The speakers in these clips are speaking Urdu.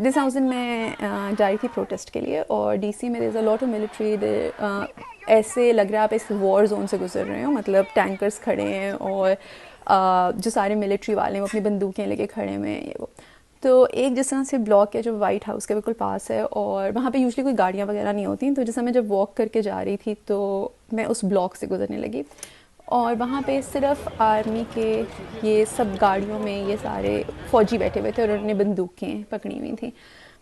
2000 میں جا رہی تھی پروٹیسٹ کے لیے، اور ڈی سی میں دیر از اے لاٹ آف ملٹری. ایسے لگ رہا ہے آپ اس وار زون سے گزر رہے ہو، مطلب ٹینکرز کھڑے ہیں اور جو سارے ملٹری والے ہیں وہ اپنی بندوقیں لے کے کھڑے ہوئے ہیں. یہ وہ تو ایک جس طرح سے بلاک ہے جو وائٹ ہاؤس کے بالکل پاس ہے، اور وہاں پہ یوزلی کوئی گاڑیاں وغیرہ نہیں ہوتی، تو جیسا میں جب واک کر کے جا رہی تھی تو میں اس بلاک سے گزرنے لگی، اور وہاں پہ صرف آرمی کے یہ سب گاڑیوں میں یہ سارے فوجی بیٹھے ہوئے تھے اور انہوں نے بندوقیں پکڑی ہوئی تھیں.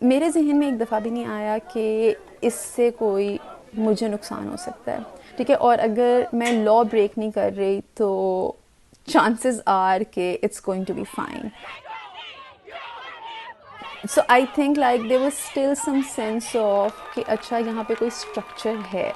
میرے ذہن میں ایک دفعہ بھی نہیں آیا کہ اس سے کوئی مجھے نقصان ہو سکتا ہے، ٹھیک ہے، اور اگر میں لا بریک نہیں کر رہی تو چانسز آر کہ it's going to be fine. So I think like there was still some sense of کہ اچھا یہاں پہ کوئی اسٹرکچر ہے،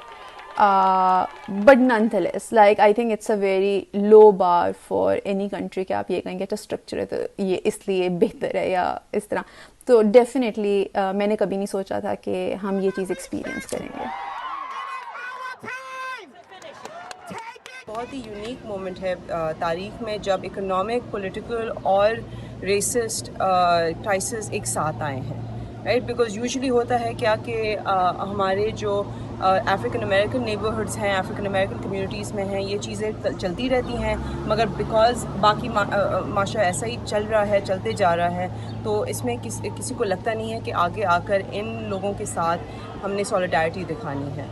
but nonetheless like I think it's a very low bar for any country کہ آپ یہ کہیں گے اچھا اسٹرکچر ہے تو یہ اس لیے بہتر ہے یا اس طرح. تو ڈیفینیٹلی میں نے کبھی نہیں سوچا تھا کہ ہم یہ چیز ایکسپیرئنس کریں گے. بہت ہی یونیک مومنٹ ہے تاریخ میں جب اکنامک، پولیٹیکل اور ریسسٹ کرائسس ایک ساتھ آئے ہیں، رائٹ. بیکاز یوزلی ہوتا ہے کیا کہ ہمارے جو افریقن امریکن نیبرہڈس ہیں، افریقن امریکن کمیونٹیز میں ہیں، یہ چیزیں چلتی رہتی ہیں، مگر بیکاز باقی معاشرہ ایسا ہی چل رہا ہے، چلتے جا رہا ہے، تو اس میں کسی کو لگتا نہیں ہے کہ آگے آ کر ان لوگوں کے ساتھ ہم نے سولیڈارٹی دکھانی ہے.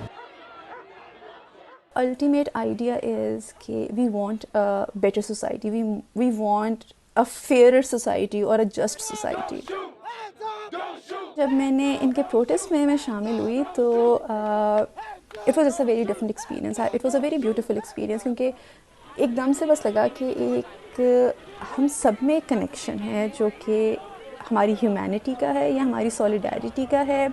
Ultimate idea is کہ we want a better society, we want a fairer society or a just society. جب میں نے ان کے پروٹیسٹ میں شامل ہوئی تو it was just a very different experience. It was a very beautiful experience کیونکہ ایک دم سے بس لگا کہ ایک ہم سب میں کنیکشن ہے جو کہ ہماری ہیومینٹی کا ہے یا ہماری سولیڈیرٹی کا ہے.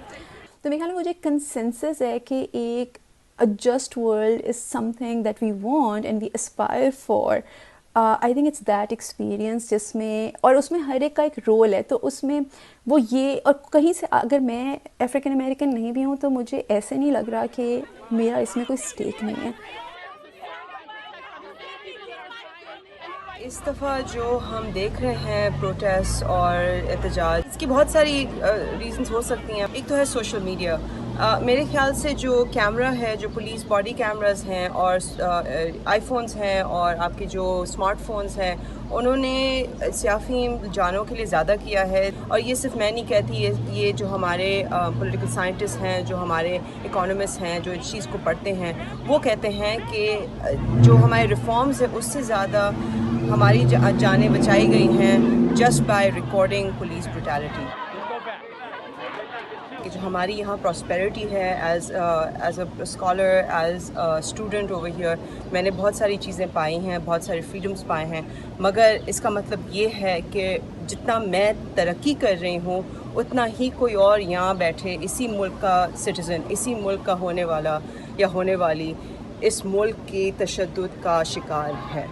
تو میرے خیال میں مجھے ایک کنسنسس ہے کہ ایک a just world is something that we want and we aspire for. I think it's that experience جس میں، اور اس میں ہر ایک کا ایک رول ہے، تو اس میں وہ یہ، اور کہیں سے اگر میں افریقن امریکن نہیں بھی ہوں تو مجھے ایسے نہیں لگ رہا کہ میرا اس میں کوئی اسٹیک نہیں ہے. اس دفعہ جو ہم دیکھ رہے ہیں پروٹیسٹ اور احتجاج، اس کی بہت ساری ریزنز ہو سکتی ہیں. ایک تو ہے سوشل میڈیا. میرے خیال سے جو کیمرہ ہے، جو پولیس باڈی کیمراز ہیں اور آئی فونز ہیں اور آپ کے جو اسمارٹ فونز ہیں، انہوں نے سیاسی جانوں کے لیے زیادہ کیا ہے. اور یہ صرف میں نہیں کہتی، یہ جو ہمارے پولیٹیکل سائنٹسٹ ہیں، جو ہمارے اکانومسٹ ہیں، جو اس چیز کو پڑھتے ہیں، وہ کہتے ہیں کہ جو ہمارے ریفارمز ہیں اس سے زیادہ ہماری جانیں بچائی گئی ہیں just by recording police brutality. کہ جو ہماری یہاں پراسپیرٹی ہے as a scholar, as a student over here, میں نے بہت ساری چیزیں پائی ہیں، بہت سارے فریڈمس پائے ہیں، مگر اس کا مطلب یہ ہے کہ جتنا میں ترقی کر رہی ہوں اتنا ہی کوئی اور یہاں بیٹھے اسی ملک کا سٹیزن، اسی ملک کا ہونے والا یا ہونے والی اس ملک کی تشدد کا شکار ہے.